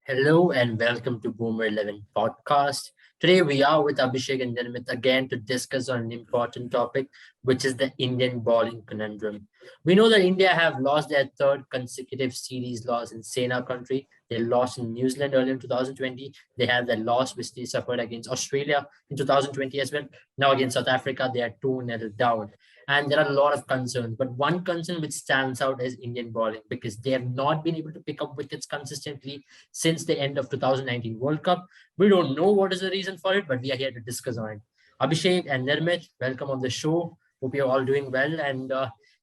Hello and welcome to Boomer 11 podcast. Today we are with Abhishek and Janmit again to discuss on an important topic, which is the Indian bowling conundrum. We know that India have lost their third consecutive series loss in Sena country. They lost in New Zealand earlier in 2020. They had their loss which they suffered against Australia in 2020 as well. Now against South Africa, they are 2-0 down. And there are a lot of concerns, but one concern which stands out is Indian bowling because they have not been able to pick up wickets consistently since the end of 2019 World Cup. We don't know what is the reason for it, but we are here to discuss on it. Abhishek and Nirmit, welcome on the show. Hope you're all doing well. And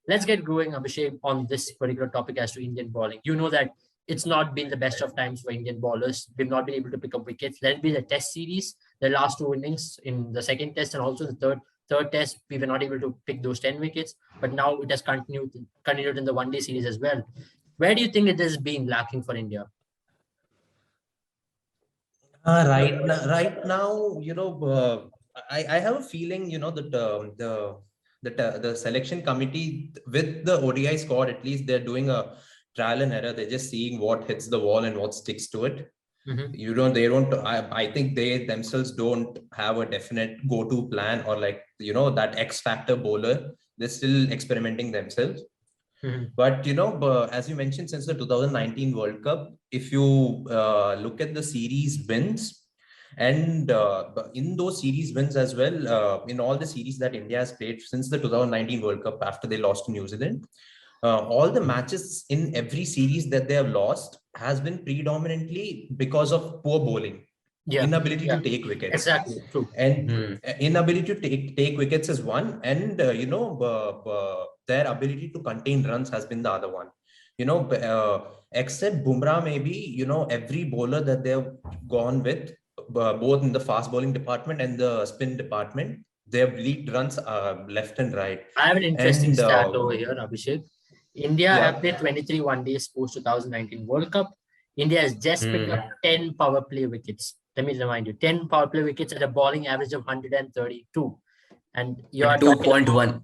let's get going, Abhishek, on this particular topic as to Indian bowling. You know that it's not been the best of times for Indian bowlers. We've not been able to pick up wickets. Let it be the test series, the last two innings in the second test and also the third test, we were not able to pick those 10 wickets, but now it has continued in the one-day series as well. Where do you think it has been lacking for India? Right now, I have a feeling, that the selection committee with the ODI squad, at least they're doing a trial and error. They're just seeing what hits the wall and what sticks to it. They don't. I think they themselves don't have a definite go-to plan or that X factor bowler. They're still experimenting themselves. But as you mentioned, since the 2019 World Cup, if you look at the series wins, and in those series wins as well, in all the series that India has played since the 2019 World Cup after they lost to New Zealand, all the matches in every series that they have lost has been predominantly because of poor bowling. Inability to take wickets. Exactly, true. And inability to take wickets is one, and their ability to contain runs has been the other one. Except Bumrah, maybe every bowler that they have gone with, both in the fast bowling department and the spin department, they have leaked runs left and right. I have an interesting And stat over here, Abhishek. India have yeah. played 23 one-days post 2019 World Cup. India has just picked up 10 power play wickets. Let me remind you, 10 power play wickets at a bowling average of 132. And you are talking 2.1.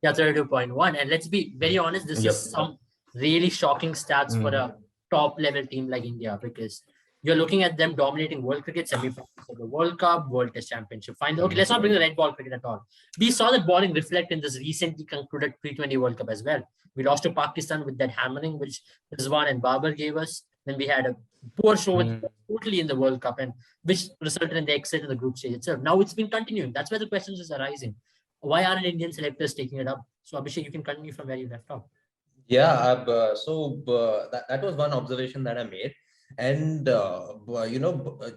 Yeah, 32.1. And let's be very honest, this is some really shocking stats for a top level team like India because you're looking at them dominating world cricket semi-finals of the World Cup, World Test Championship final. Okay, let's not bring the red ball cricket at all. We saw that bowling reflect in this recently concluded T20 World Cup as well. We lost to Pakistan with that hammering which Rizwan and Babar gave us. Then we had a poor show totally in the World Cup and which resulted in the exit in the group stage itself. Now it's been continuing. That's where the questions is arising. Why aren't Indian selectors taking it up? So Abhishek, you can continue from where you left off. Yeah, that was one observation that I made. And,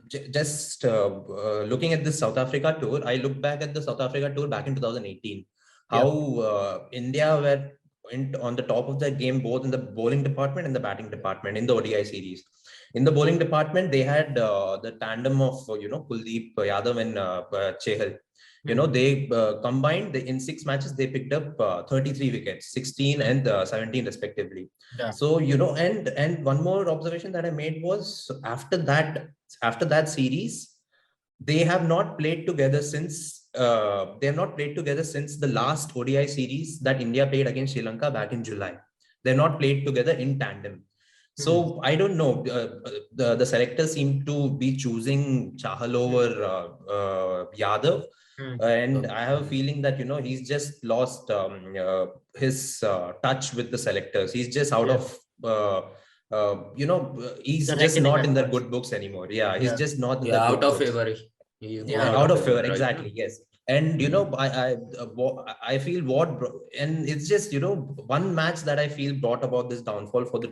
just looking at this South Africa tour, I look back at the South Africa tour back in 2018, how India were on the top of the game, both in the bowling department and the batting department in the ODI series. In the bowling department, they had the tandem of, Kuldeep Yadav and Chehal. They combined in 6 matches, they picked up 33 wickets, 16 and 17 respectively. Yeah. So, and one more observation that I made was after that series, they have not played together since the last ODI series that India played against Sri Lanka back in July. They're not played together in tandem. So I don't know. The selectors seem to be choosing Chahal over Yadav. And I have a feeling that he's just lost his touch with the selectors. He's just out of he's just not in their good books anymore. He's just not in out of favor. Out of favor, exactly. Yes. And I feel and it's just one match that I feel brought about this downfall for the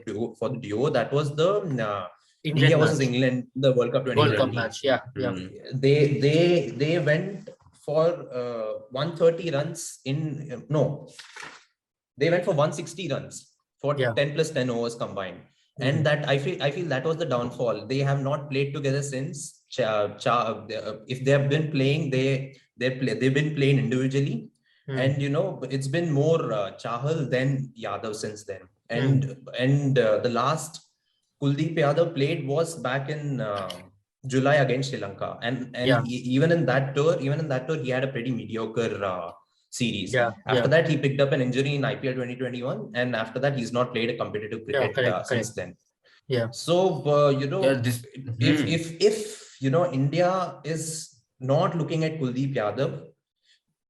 duo. That was the India versus England, the World Cup 2020 World Cup match. They went for 130 runs they went for 160 runs for 10 plus 10 overs combined. And that I feel that was the downfall. They have not played together since. If they have been playing, they've been playing individually. And it's been more Chahal than Yadav since then. And the last Kuldeep Yadav played was back in July against Sri Lanka, and even in that tour, he had a pretty mediocre series. After that, he picked up an injury in IPL 2021, and after that, he's not played a competitive cricket since then. Yeah. So Yeah, if India is not looking at Kuldeep Yadav,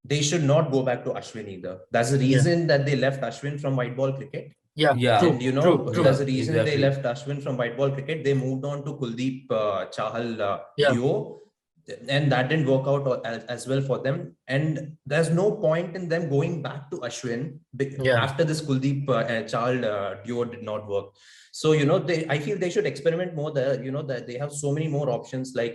they should not go back to Ashwin either. That's the Yeah. reason that they left Ashwin from white ball cricket. Yeah. yeah, True. And True. that's the reason they exactly. left Ashwin from white ball cricket. They moved on to Kuldeep Chahal Yeah. duo, and that didn't work out as well for them. And there's no point in them going back to Ashwin Yeah. after this Kuldeep Chahal duo did not work. So I feel they should experiment more there. That they have so many more options, like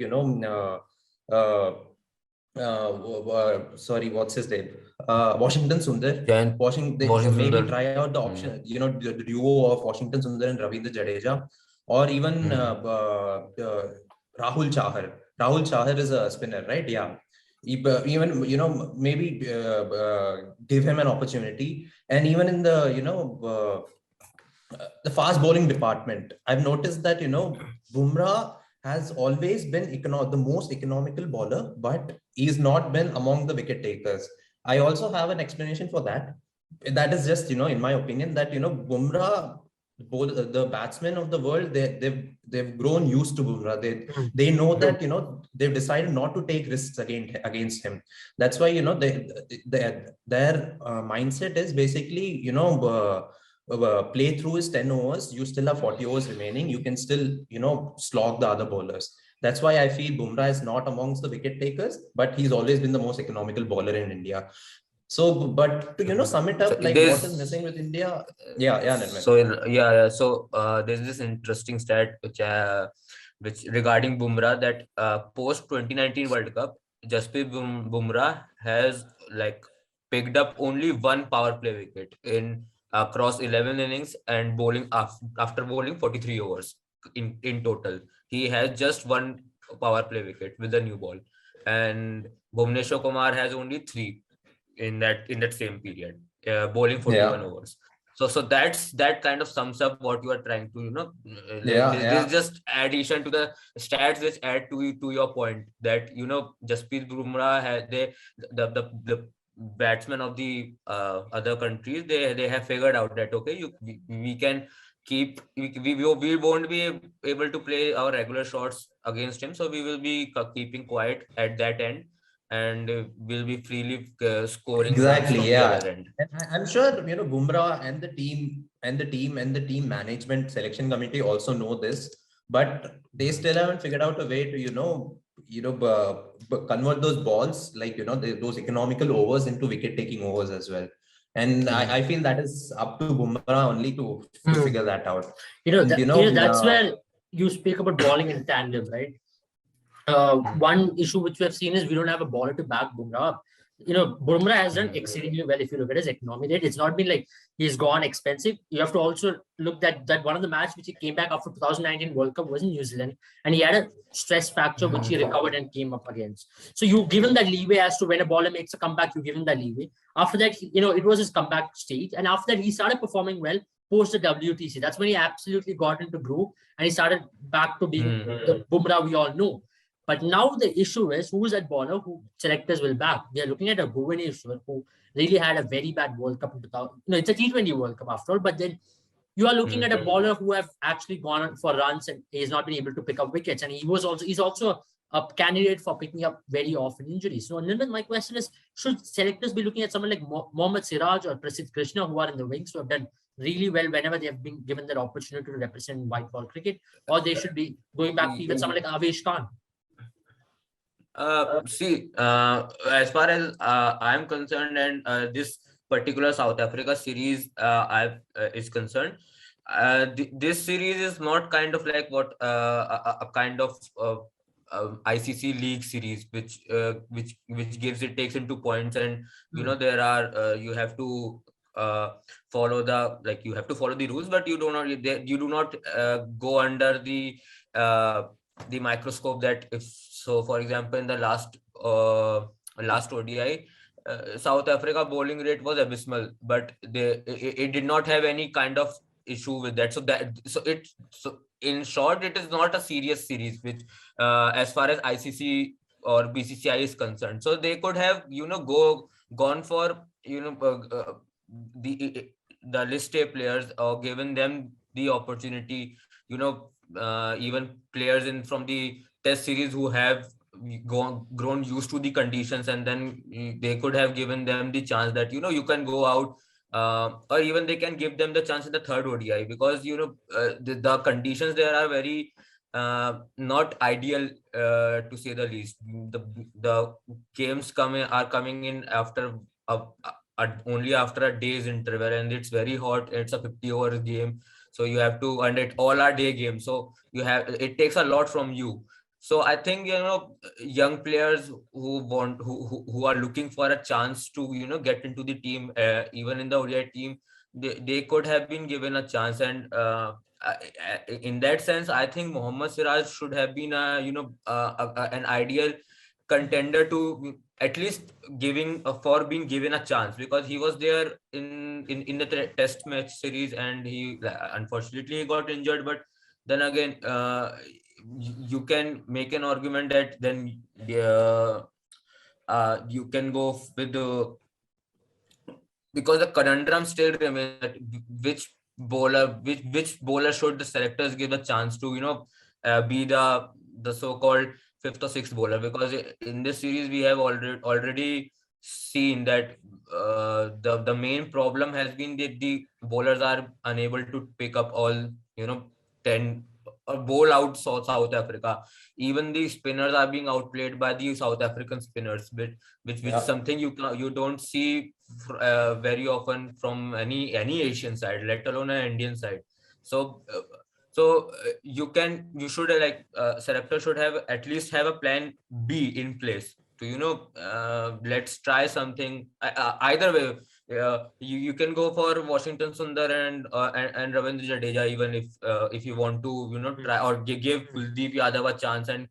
sorry, what's his name? Washington Sundar. Giant Washington Maybe Sundar. try out the option, the duo of Washington Sundar and Ravindra Jadeja, or even Rahul Chahar. Rahul Chahar is a spinner, right? Yeah. Even maybe give him an opportunity, and even in the fast bowling department, I've noticed that Bumrah has always been the most economical bowler, but he's not been among the wicket takers. I also have an explanation for that. That is just in my opinion, that Bumrah, both the batsmen of the world, they've grown used to Bumrah. They know that they've decided not to take risks against him. That's why their mindset is basically play through is 10 overs, you still have 40 overs remaining, you can still slog the other bowlers. That's why I feel Bumrah is not amongst the wicket takers, but he's always been the most economical bowler in India. So, but to sum it up, So like what is missing with India? Yeah, Nirmal. So there's this interesting stat which regarding Bumrah, that post 2019 World Cup, Jasprit Bumrah has like picked up only one power play wicket in across 11 innings, and bowling after bowling 43 overs in total. He has just one power play wicket with the new ball, and Bhuvneshwar Kumar has only three in that same period, bowling 41 overs. So that kind of sums up what you are trying to like this is just addition to the stats which add to your point, that Jasprit Bumrah has the batsmen of the other countries, they have figured out that okay, we can keep we won't be able to play our regular shots against him, so we will be keeping quiet at that end, and will be freely scoring runs Exactly, from the yeah. other end. And I'm sure Bumrah and the team management selection committee also know this, but they still haven't figured out a way to convert those balls, like those economical overs into wicket taking overs as well. And I feel that is up to Bumrah only to figure that out. That's where you speak about bowling in tandem, right? One issue which we have seen is we don't have a bowler to back Bumrah up. Bumrah has done exceedingly well. If you look at his economy rate, it's not been like he's gone expensive. You have to also look that one of the matches which he came back after 2019 World Cup was in New Zealand, and he had a stress fracture which he recovered and came up against. So you give him that leeway as to when a bowler makes a comeback, you give him that leeway. After that, it was his comeback stage, and after that he started performing well post the WTC. That's when he absolutely got into groove and he started back to being the Bumrah we all know. But now the issue is who is that bowler who selectors will back. They are looking at a Bhuvaneshwar who really had a very bad World Cup in 2000. It's a T20 World Cup after all, but then you are looking at a bowler who have actually gone for runs and he's not been able to pick up wickets. And he's also a candidate for picking up very often injuries. So Nirmal, my question is, should selectors be looking at someone like Mohammad Siraj or Prasidh Krishna, who are in the wings, who have done really well whenever they have been given that opportunity to represent white ball cricket, or they should be going back to even someone like Avesh Khan? As far as I'm concerned, and this particular South Africa series is concerned, this series is not kind of like what a kind of ICC league series, which takes into points, and there are you have to follow the rules, but you do not go under the microscope, that if so, for example, in the last ODI, South Africa bowling rate was abysmal, but it did not have any kind of issue with that. So in short, it is not a serious series, which as far as ICC or BCCI is concerned. So they could have gone for the list A players, or given them the opportunity. Even players in from the test series who have grown used to the conditions, and then they could have given them the chance that you can go out, or even they can give them the chance in the third ODI, because the conditions there are very not ideal, to say the least. The games are coming in after only after a day's interval, and it's very hot. It's a 50 over game, so you have to, and it all are day games, so it takes a lot from you. So I think young players who are looking for a chance to get into the team, even in the ODI team, they could have been given a chance. And in that sense, I think Mohammad Siraj should have been an ideal contender to at least for being given a chance, because he was there in the test match series, and he unfortunately he got injured. But then again, you can make an argument that then you can go with the, because the conundrum still remains that which bowler should the selectors give a chance to be the so-called fifth or sixth bowler, because in this series we have already seen that the main problem has been that the bowlers are unable to pick up all 10 or bowl out South Africa. Even the spinners are being outplayed by the South African spinners, which is something you don't see very often from any Asian side, let alone an Indian side. So you should selector should have at least have a plan B in place to let's try something. Either way, you can go for Washington Sundar and Ravindra Jadeja, even if you want to try, or give Kuldeep Yadav a chance, and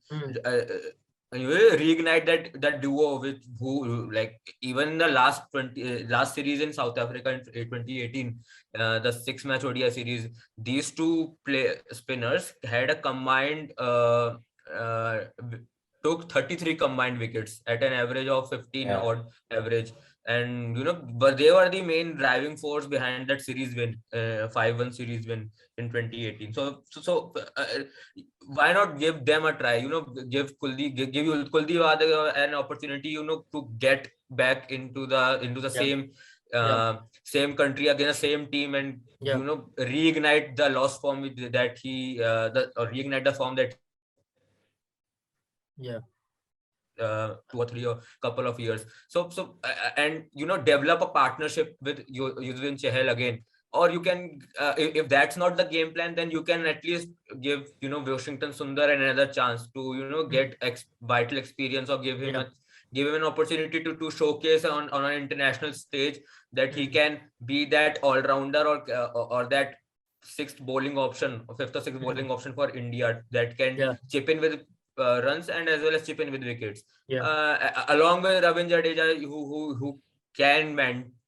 reignite that duo with who, like, even in the last series in South Africa in 2018, the 6-match ODI series, these two spinners had a combined took 33 combined wickets at an average of 15 odd average. And but they were the main driving force behind that series win, 5-1 series win in 2018. Why not give them a try? Give Kuldeep Yadav an opportunity, to get back into the same country again, the same team, and reignite the lost form that or reignite the form that he had in the last 2 or 3 or couple of years. And develop a partnership with Yuzvin Chahal again. Or you can, if that's not the game plan, then you can at least give Washington Sundar another chance to get vital experience, or give him an opportunity to showcase on an international stage that he can be that all-rounder, or that sixth bowling option, or fifth or sixth bowling option for India, that can chip in with runs and as well as chip in with wickets. Along with Ravindra Jadeja, who can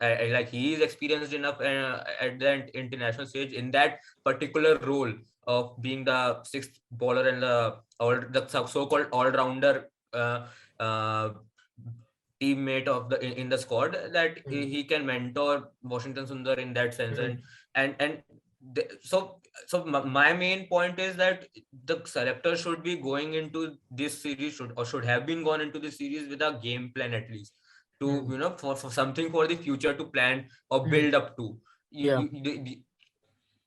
like, he is experienced enough at the international stage in that particular role of being the sixth bowler and the so-called all-rounder teammate in the squad, that he can mentor Washington Sundar in that sense. So my main point is that the selector should be going into this series, should have been gone into this series with a game plan, at least, to for something for the future to plan or build up to.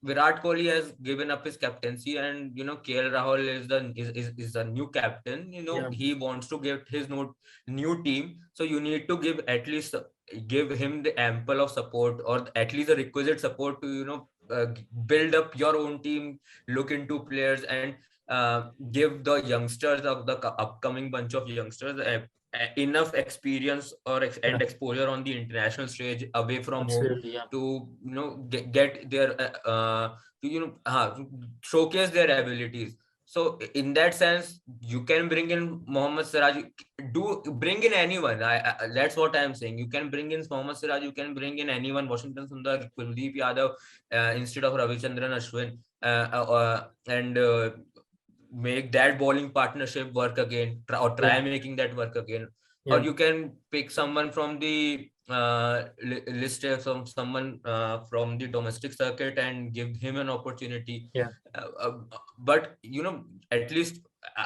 Virat Kohli has given up his captaincy, and KL Rahul is the new captain. He wants to get his new team, so you need to give him the ample of support, or at least the requisite support to build up your own team, look into players, and give the youngsters of the upcoming bunch of youngsters enough experience and exposure on the international stage away from home, to get their to showcase their abilities. So in that sense, you can bring in Mohammad Siraj, bring in anyone. That's what I'm saying. You can bring in Mohammad Siraj, you can bring in anyone, Washington Sundar, Kuldeep Yadav, instead of Ravichandran Ashwin, and make that bowling partnership work again, or try making that work again. Or you can pick someone from the list someone from the domestic circuit and give him an opportunity. Yeah. But at least,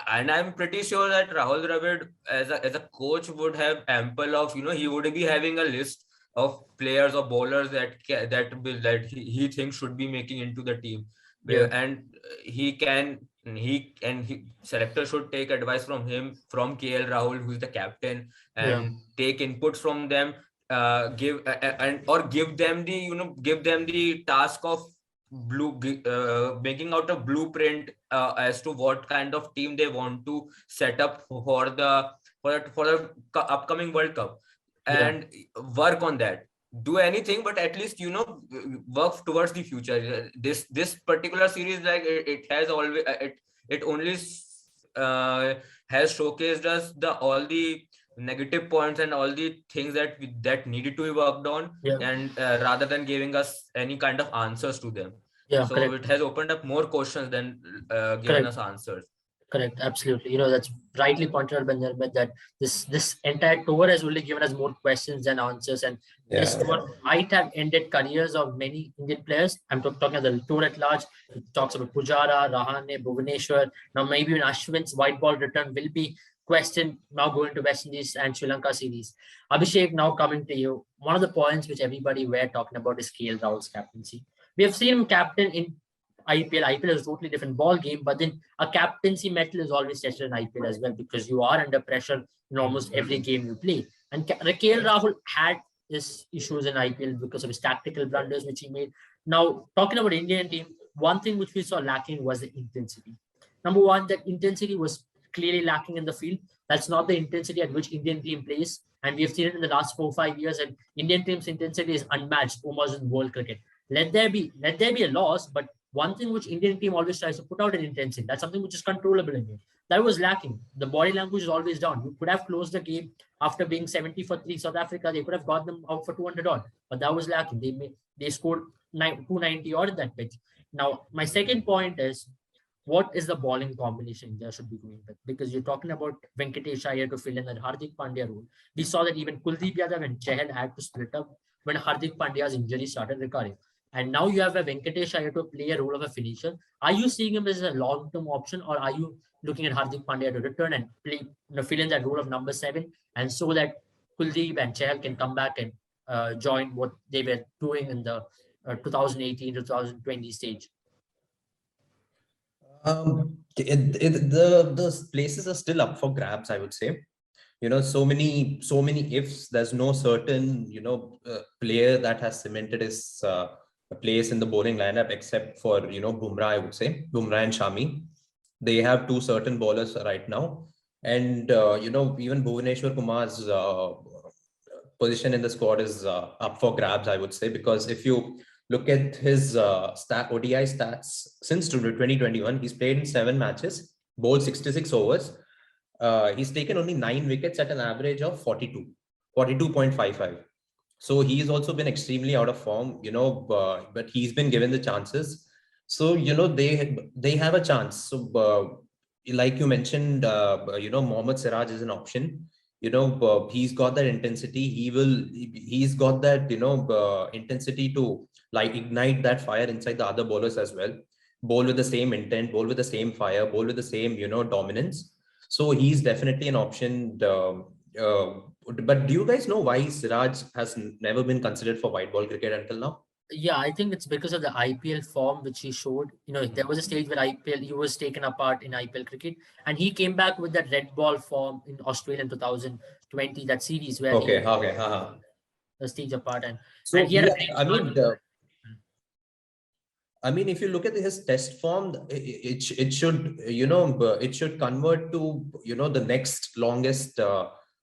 and I'm pretty sure that Rahul Dravid as a coach would have ample of, he would be having a list of players or bowlers that he thinks should be making into the team. Yeah. And he selector should take advice from him, from KL Rahul, who's the captain, Yeah. and take inputs from them, give and or give them the give them the task of making out a blueprint as to what kind of team they want to set up for the upcoming World Cup, Yeah. and work on that. Do anything, but at least work towards the future. This particular series, like it has always it only has showcased us all the negative points and all the things that needed to be worked on, Yeah. and rather than giving us any kind of answers to them. Yeah. So Correct. it has opened up more questions than given Correct. us answers. Correct, absolutely. That's rightly pointed out by Nirmit, that this entire tour has really given us more questions than answers, and this tour might have ended careers of many Indian players. I'm talking about the tour at large. It talks about Pujara, Rahane, Bhuvaneshwar. Now maybe even Ashwin's white ball return will be questioned now going to West Indies and Sri Lanka series. Abhishek, now coming to you. One of the points which everybody were talking about is KL Rahul's captaincy. We have seen him captain in IPL. IPL is a totally different ball game, but then a captaincy medal is always tested in IPL as well, because you are under pressure in almost every game you play. And KL Rahul had his issues in IPL because of his tactical blunders which he made. Now, talking about Indian team, one thing which we saw lacking was the intensity. Number one, that intensity was clearly lacking in the field. That's not the intensity at which Indian team plays. And we have seen it in the last 4 or 5 years, and Indian team's intensity is unmatched almost in world cricket. Let there be a loss, but one thing which Indian team always tries to put out an intensity. That's something which is controllable in game. That was lacking. The body language is always down. You could have closed the game after being 70 for 3 South Africa. They could have got them out for 200 odd, but that was lacking. They scored 290 odd in that pitch. Now, my second point is, what is the bowling combination India should be going with? Because you're talking about Venkatesh Iyer to fill in that Hardik Pandya role. We saw that even Kuldeep Yadav and Chahal had to split up when Hardik Pandya's injury started recurring. And now you have a Venkatesh Iyer to play a role of a finisher. Are you seeing him as a long-term option, or are you looking at Hardik Pandya to return and play, fill in that role of number 7, and so that Kuldeep and Chahal can come back and join what they were doing in the 2018-2020 stage? The places are still up for grabs, I would say. So many ifs. There's no certain player that has cemented his a place in the bowling lineup, except for Bumrah. I would say Bumrah and Shami. They have two certain bowlers right now, and even Bhuvaneshwar Kumar's position in the squad is up for grabs, I would say, because if you look at his ODI stats since 2021, he's played in 7 matches, bowled 66 overs. He's taken only 9 wickets at an average of 42.55. So he's also been extremely out of form, but he's been given the chances. So, they have a chance. So, like you mentioned, Mohammad Siraj is an option. He's got that intensity. He's got that, intensity to like ignite that fire inside the other bowlers as well. Bowl with the same intent, bowl with the same fire, bowl with the same, dominance. So he's definitely an option. But do you guys know why Siraj has never been considered for white ball cricket until now? Yeah, I think it's because of the IPL form which he showed. There was a stage where he was taken apart in IPL cricket, and he came back with that red ball form in Australia in 2020, that series where Okay, he the stage apart, and he had a great start. I mean, if you look at his test form, it should it should convert to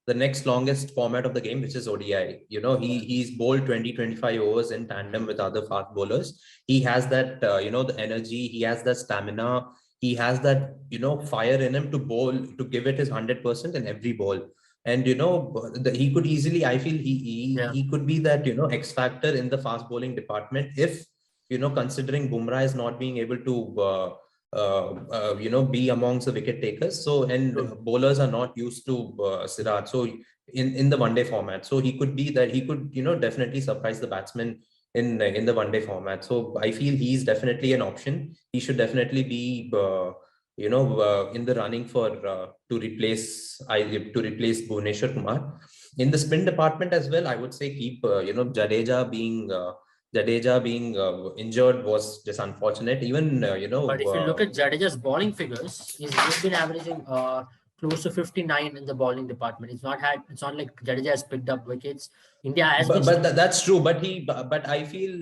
the next longest format of the game, which is ODI. He's bowled 20-25 overs in tandem with other fast bowlers. He has that the energy, he has that stamina, he has that fire in him to bowl, to give it his 100% in every ball. And he could easily, I feel he could be that X factor in the fast bowling department if considering Bumrah is not being able to be amongst the wicket takers. So, and bowlers are not used to Siraj. So in the one day format, so he could be that he could, definitely surprise the batsman in the one day format. So I feel he's definitely an option. He should definitely be, in the running for to replace Bhuvneshwar Kumar. In the spin department as well, I would say keep Jadeja being injured was just unfortunate. Even But if you look at Jadeja's bowling figures, he's been averaging close to 59 in the bowling department. It's not like Jadeja has picked up wickets. India has been. That's true. But I feel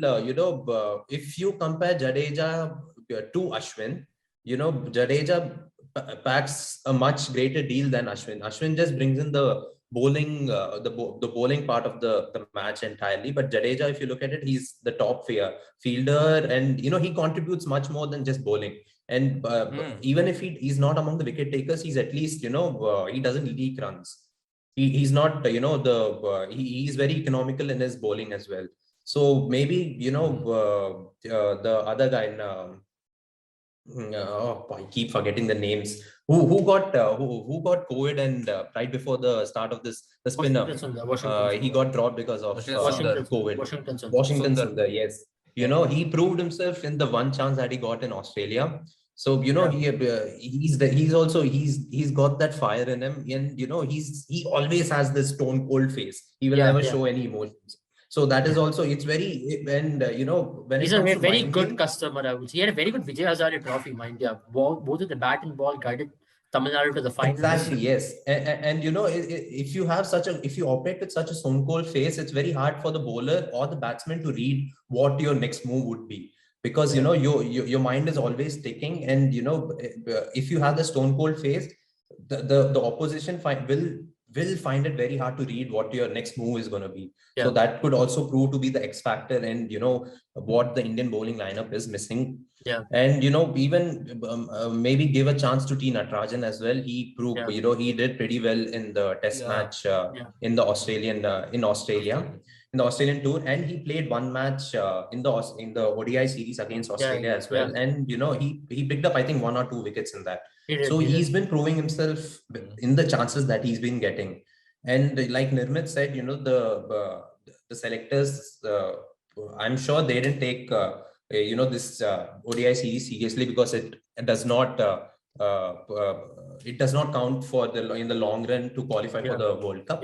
if you compare Jadeja to Ashwin, Jadeja packs a much greater deal than Ashwin. Ashwin just brings in the bowling, the bowling part of the match entirely. But Jadeja, if you look at it, he's the top fielder, and he contributes much more than just bowling. And even if he's not among the wicket takers, he's at least he doesn't leak runs. He's not he's very economical in his bowling as well. So maybe the other guy in, I keep forgetting the names. Who got COVID and right before the start of the spinner, he got dropped because of COVID. Washington Sundar, yes. He proved himself in the one chance that he got in Australia. So he's got that fire in him, and he always has this stone cold face. He will never show any emotions. So that is also, it's very, and when he's a very good customer, I would say. He had a very good Vijay Hazare Trophy, mind you. Both of the bat and ball guided Tamil Nadu to the finals. Exactly, yes. And if you operate with such a stone cold face, it's very hard for the bowler or the batsman to read what your next move would be. Because your mind is always ticking, and if you have the stone cold face, the opposition will find it very hard to read what your next move is going to be. So that could also prove to be the X factor, and what the Indian bowling lineup is missing. And even maybe give a chance to T Natarajan as well. He proved he did pretty well in the test match in the Australia in the Australian tour, and he played one match in the ODI series against Australia as well. And he picked up, I think, 1 or 2 wickets in that. He's been proving himself in the chances that he's been getting. And like Nirmit said, the selectors, I'm sure they didn't take this ODI series seriously, because it does not count for in the long run to qualify for the World Cup.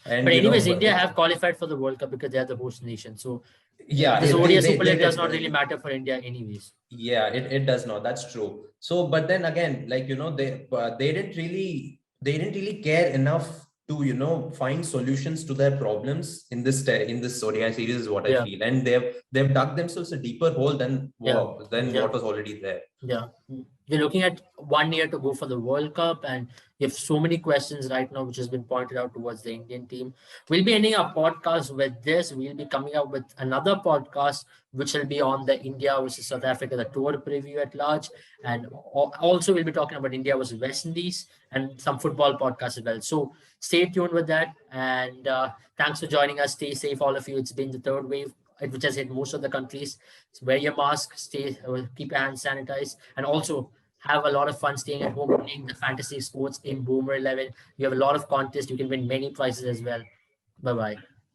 And but anyways, India have qualified for the World Cup because they are the host nation. So this ODI Super League does not really matter for India anyways. Yeah, it does not. That's true. So, but then again, like they didn't really care enough to find solutions to their problems in this ODI series is what I feel. And they've dug themselves a deeper hole than what was already there. We're looking at 1 year to go for the World Cup, and you have so many questions right now which has been pointed out towards the Indian team. We'll be ending our podcast with this. We'll be coming up with another podcast which will be on the India versus South Africa, the tour preview at large, and also we'll be talking about India versus West Indies and some football podcasts as well. So stay tuned with that, and thanks for joining us. Stay safe, all of you. It's been the third wave, which has hit most of the countries. So wear your mask, keep your hands sanitized, and also have a lot of fun staying at home playing the fantasy sports in Boomer 11. You have a lot of contests. You can win many prizes as well. Bye-bye.